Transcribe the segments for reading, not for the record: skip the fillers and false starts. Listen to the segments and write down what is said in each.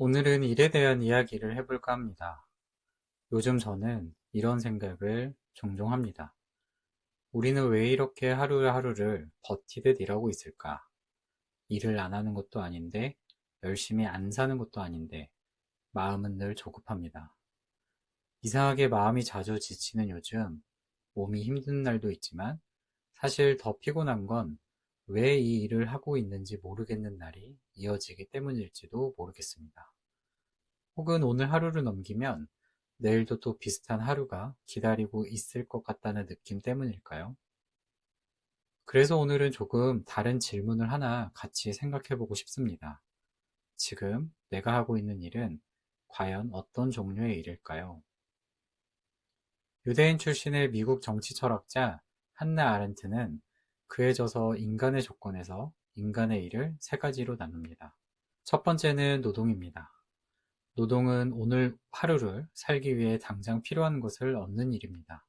오늘은 일에 대한 이야기를 해볼까 합니다. 요즘 저는 이런 생각을 종종 합니다. 우리는 왜 이렇게 하루하루를 버티듯 일하고 있을까? 일을 안 하는 것도 아닌데, 열심히 안 사는 것도 아닌데, 마음은 늘 조급합니다. 이상하게 마음이 자주 지치는 요즘, 몸이 힘든 날도 있지만, 사실 더 피곤한 건 왜 이 일을 하고 있는지 모르겠는 날이 이어지기 때문일지도 모르겠습니다. 혹은 오늘 하루를 넘기면 내일도 또 비슷한 하루가 기다리고 있을 것 같다는 느낌 때문일까요? 그래서 오늘은 조금 다른 질문을 하나 같이 생각해 보고 싶습니다. 지금 내가 하고 있는 일은 과연 어떤 종류의 일일까요? 유대인 출신의 미국 정치 철학자 한나 아렌트는 그에 져서 인간의 조건에서 인간의 일을 세 가지로 나눕니다. 첫 번째는 노동입니다. 노동은 오늘 하루를 살기 위해 당장 필요한 것을 얻는 일입니다.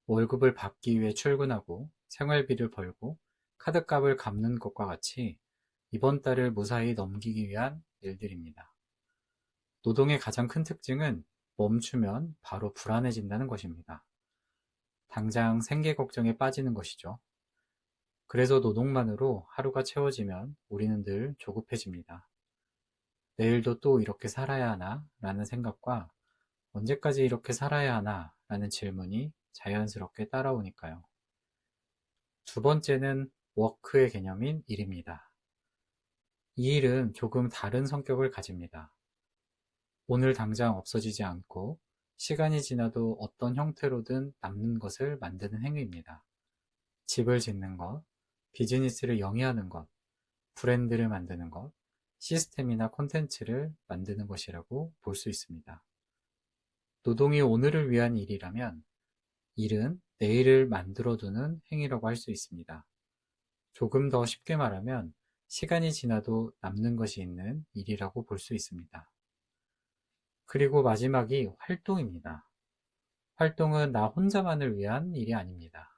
월급을 받기 위해 출근하고 생활비를 벌고 카드값을 갚는 것과 같이 이번 달을 무사히 넘기기 위한 일들입니다. 노동의 가장 큰 특징은 멈추면 바로 불안해진다는 것입니다. 당장 생계 걱정에 빠지는 것이죠. 그래서 노동만으로 하루가 채워지면 우리는 늘 조급해집니다. 내일도 또 이렇게 살아야 하나? 라는 생각과 언제까지 이렇게 살아야 하나? 라는 질문이 자연스럽게 따라오니까요. 두 번째는 워크의 개념인 일입니다. 이 일은 조금 다른 성격을 가집니다. 오늘 당장 없어지지 않고 시간이 지나도 어떤 형태로든 남는 것을 만드는 행위입니다. 집을 짓는 것, 비즈니스를 영위하는 것, 브랜드를 만드는 것, 시스템이나 콘텐츠를 만드는 것이라고 볼 수 있습니다. 노동이 오늘을 위한 일이라면 일은 내일을 만들어두는 행위라고 할 수 있습니다. 조금 더 쉽게 말하면 시간이 지나도 남는 것이 있는 일이라고 볼 수 있습니다. 그리고 마지막이 활동입니다. 활동은 나 혼자만을 위한 일이 아닙니다.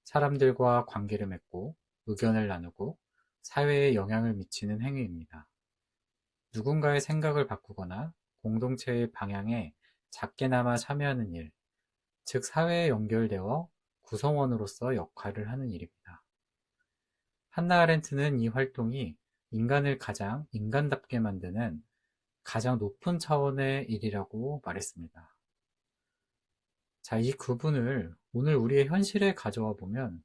사람들과 관계를 맺고 의견을 나누고 사회에 영향을 미치는 행위입니다. 누군가의 생각을 바꾸거나 공동체의 방향에 작게나마 참여하는 일, 즉 사회에 연결되어 구성원으로서 역할을 하는 일입니다. 한나 아렌트는 이 활동이 인간을 가장 인간답게 만드는 가장 높은 차원의 일이라고 말했습니다. 자, 이 구분을 오늘 우리의 현실에 가져와 보면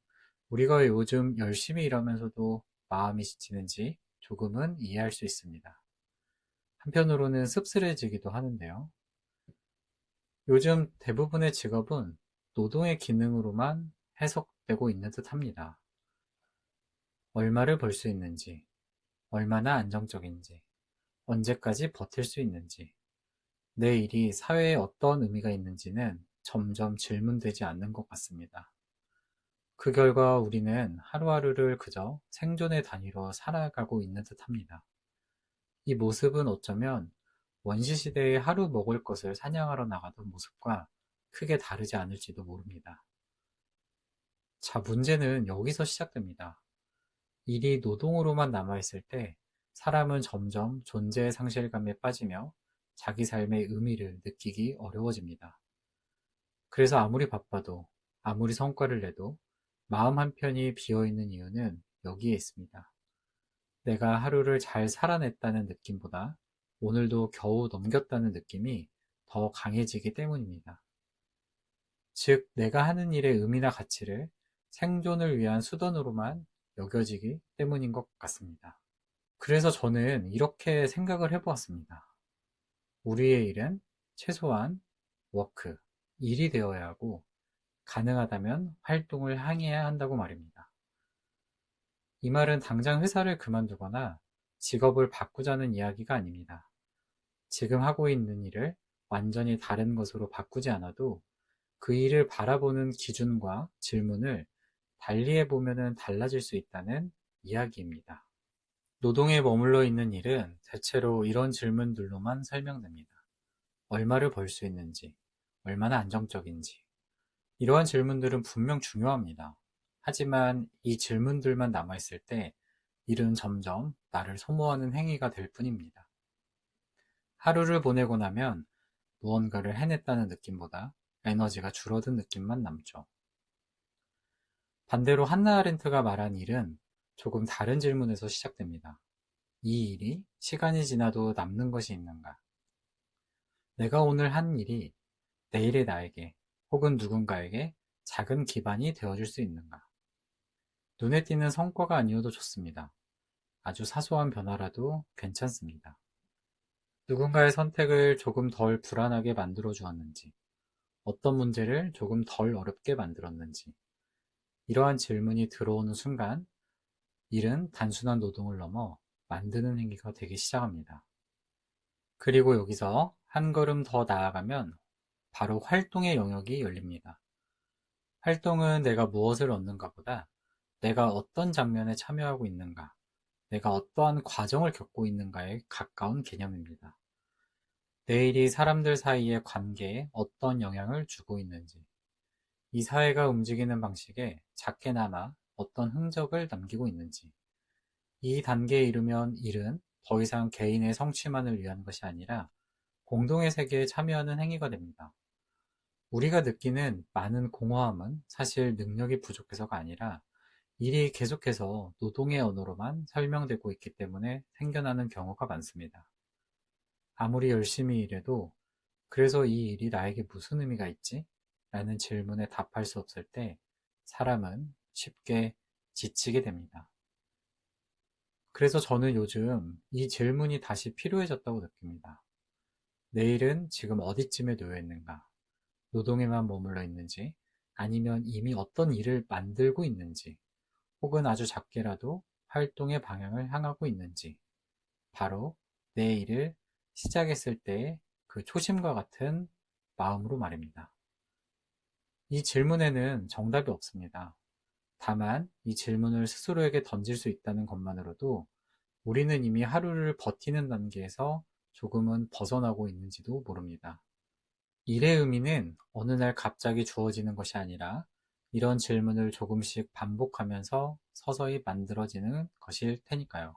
우리가 요즘 열심히 일하면서도 마음이 지치는지 조금은 이해할 수 있습니다. 한편으로는 씁쓸해지기도 하는데요. 요즘 대부분의 직업은 노동의 기능으로만 해석되고 있는 듯 합니다. 얼마를 벌 수 있는지, 얼마나 안정적인지, 언제까지 버틸 수 있는지, 내 일이 사회에 어떤 의미가 있는지는 점점 질문되지 않는 것 같습니다. 그 결과 우리는 하루하루를 그저 생존의 단위로 살아가고 있는 듯 합니다. 이 모습은 어쩌면 원시시대에 하루 먹을 것을 사냥하러 나가던 모습과 크게 다르지 않을지도 모릅니다. 자, 문제는 여기서 시작됩니다. 일이 노동으로만 남아있을 때 사람은 점점 존재의 상실감에 빠지며 자기 삶의 의미를 느끼기 어려워집니다. 그래서 아무리 바빠도, 아무리 성과를 내도 마음 한편이 비어있는 이유는 여기에 있습니다. 내가 하루를 잘 살아냈다는 느낌보다 오늘도 겨우 넘겼다는 느낌이 더 강해지기 때문입니다. 즉, 내가 하는 일의 의미나 가치를 생존을 위한 수단으로만 여겨지기 때문인 것 같습니다. 그래서 저는 이렇게 생각을 해보았습니다. 우리의 일은 최소한 워크, 일이 되어야 하고 가능하다면 활동을 항해해야 한다고 말입니다. 이 말은 당장 회사를 그만두거나 직업을 바꾸자는 이야기가 아닙니다. 지금 하고 있는 일을 완전히 다른 것으로 바꾸지 않아도 그 일을 바라보는 기준과 질문을 달리해보면 달라질 수 있다는 이야기입니다. 노동에 머물러 있는 일은 대체로 이런 질문들로만 설명됩니다. 얼마를 벌 수 있는지, 얼마나 안정적인지. 이러한 질문들은 분명 중요합니다. 하지만 이 질문들만 남아있을 때 일은 점점 나를 소모하는 행위가 될 뿐입니다. 하루를 보내고 나면 무언가를 해냈다는 느낌보다 에너지가 줄어든 느낌만 남죠. 반대로 한나 아렌트가 말한 일은 조금 다른 질문에서 시작됩니다. 이 일이 시간이 지나도 남는 것이 있는가? 내가 오늘 한 일이 내일의 나에게 혹은 누군가에게 작은 기반이 되어줄 수 있는가? 눈에 띄는 성과가 아니어도 좋습니다. 아주 사소한 변화라도 괜찮습니다. 누군가의 선택을 조금 덜 불안하게 만들어 주었는지, 어떤 문제를 조금 덜 어렵게 만들었는지, 이러한 질문이 들어오는 순간 일은 단순한 노동을 넘어 만드는 행위가 되기 시작합니다. 그리고 여기서 한 걸음 더 나아가면 바로 활동의 영역이 열립니다. 활동은 내가 무엇을 얻는가 보다 내가 어떤 장면에 참여하고 있는가, 내가 어떠한 과정을 겪고 있는가에 가까운 개념입니다. 내 일이 사람들 사이의 관계에 어떤 영향을 주고 있는지, 이 사회가 움직이는 방식에 작게나마 어떤 흔적을 남기고 있는지, 이 단계에 이르면 일은 더 이상 개인의 성취만을 위한 것이 아니라 공동의 세계에 참여하는 행위가 됩니다. 우리가 느끼는 많은 공허함은 사실 능력이 부족해서가 아니라 일이 계속해서 노동의 언어로만 설명되고 있기 때문에 생겨나는 경우가 많습니다. 아무리 열심히 일해도 그래서 이 일이 나에게 무슨 의미가 있지? 라는 질문에 답할 수 없을 때 사람은 쉽게 지치게 됩니다. 그래서 저는 요즘 이 질문이 다시 필요해졌다고 느낍니다. 내일은 지금 어디쯤에 놓여 있는가? 노동에만 머물러 있는지, 아니면 이미 어떤 일을 만들고 있는지, 혹은 아주 작게라도 활동의 방향을 향하고 있는지, 바로 내 일을 시작했을 때의 그 초심과 같은 마음으로 말입니다. 이 질문에는 정답이 없습니다. 다만 이 질문을 스스로에게 던질 수 있다는 것만으로도 우리는 이미 하루를 버티는 단계에서 조금은 벗어나고 있는지도 모릅니다. 일의 의미는 어느 날 갑자기 주어지는 것이 아니라 이런 질문을 조금씩 반복하면서 서서히 만들어지는 것일 테니까요.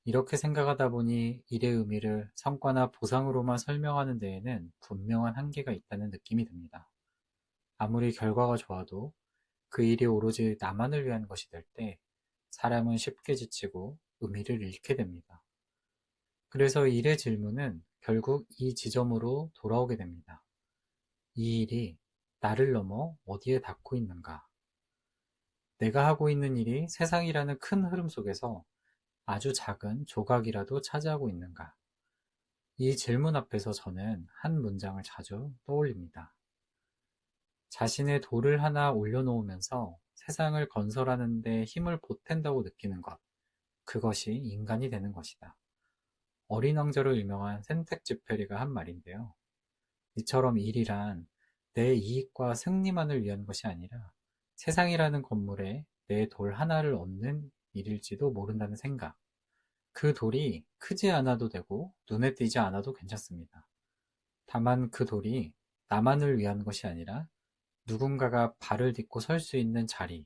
이렇게 생각하다 보니 일의 의미를 성과나 보상으로만 설명하는 데에는 분명한 한계가 있다는 느낌이 듭니다. 아무리 결과가 좋아도 그 일이 오로지 나만을 위한 것이 될 때 사람은 쉽게 지치고 의미를 잃게 됩니다. 그래서 일의 질문은 결국 이 지점으로 돌아오게 됩니다. 이 일이 나를 넘어 어디에 닿고 있는가? 내가 하고 있는 일이 세상이라는 큰 흐름 속에서 아주 작은 조각이라도 차지하고 있는가? 이 질문 앞에서 저는 한 문장을 자주 떠올립니다. 자신의 돌을 하나 올려놓으면서 세상을 건설하는 데 힘을 보탠다고 느끼는 것, 그것이 인간이 되는 것이다. 어린 왕자로 유명한 센텍쥐페리가 한 말인데요. 이처럼 일이란 내 이익과 승리만을 위한 것이 아니라 세상이라는 건물에 내 돌 하나를 얻는 일일지도 모른다는 생각. 그 돌이 크지 않아도 되고 눈에 띄지 않아도 괜찮습니다. 다만 그 돌이 나만을 위한 것이 아니라 누군가가 발을 딛고 설 수 있는 자리,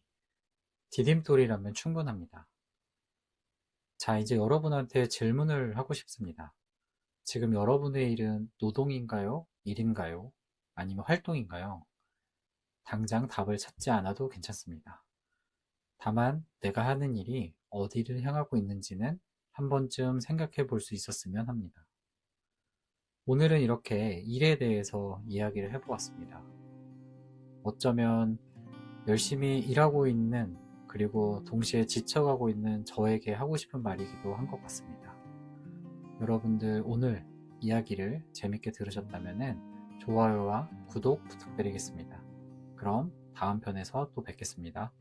디딤돌이라면 충분합니다. 자, 이제 여러분한테 질문을 하고 싶습니다. 지금 여러분의 일은 노동인가요? 일인가요? 아니면 활동인가요? 당장 답을 찾지 않아도 괜찮습니다. 다만 내가 하는 일이 어디를 향하고 있는지는 한 번쯤 생각해 볼 수 있었으면 합니다. 오늘은 이렇게 일에 대해서 이야기를 해보았습니다. 어쩌면 열심히 일하고 있는 그리고 동시에 지쳐가고 있는 저에게 하고 싶은 말이기도 한 것 같습니다. 여러분들 오늘 이야기를 재밌게 들으셨다면 좋아요와 구독 부탁드리겠습니다. 그럼 다음 편에서 또 뵙겠습니다.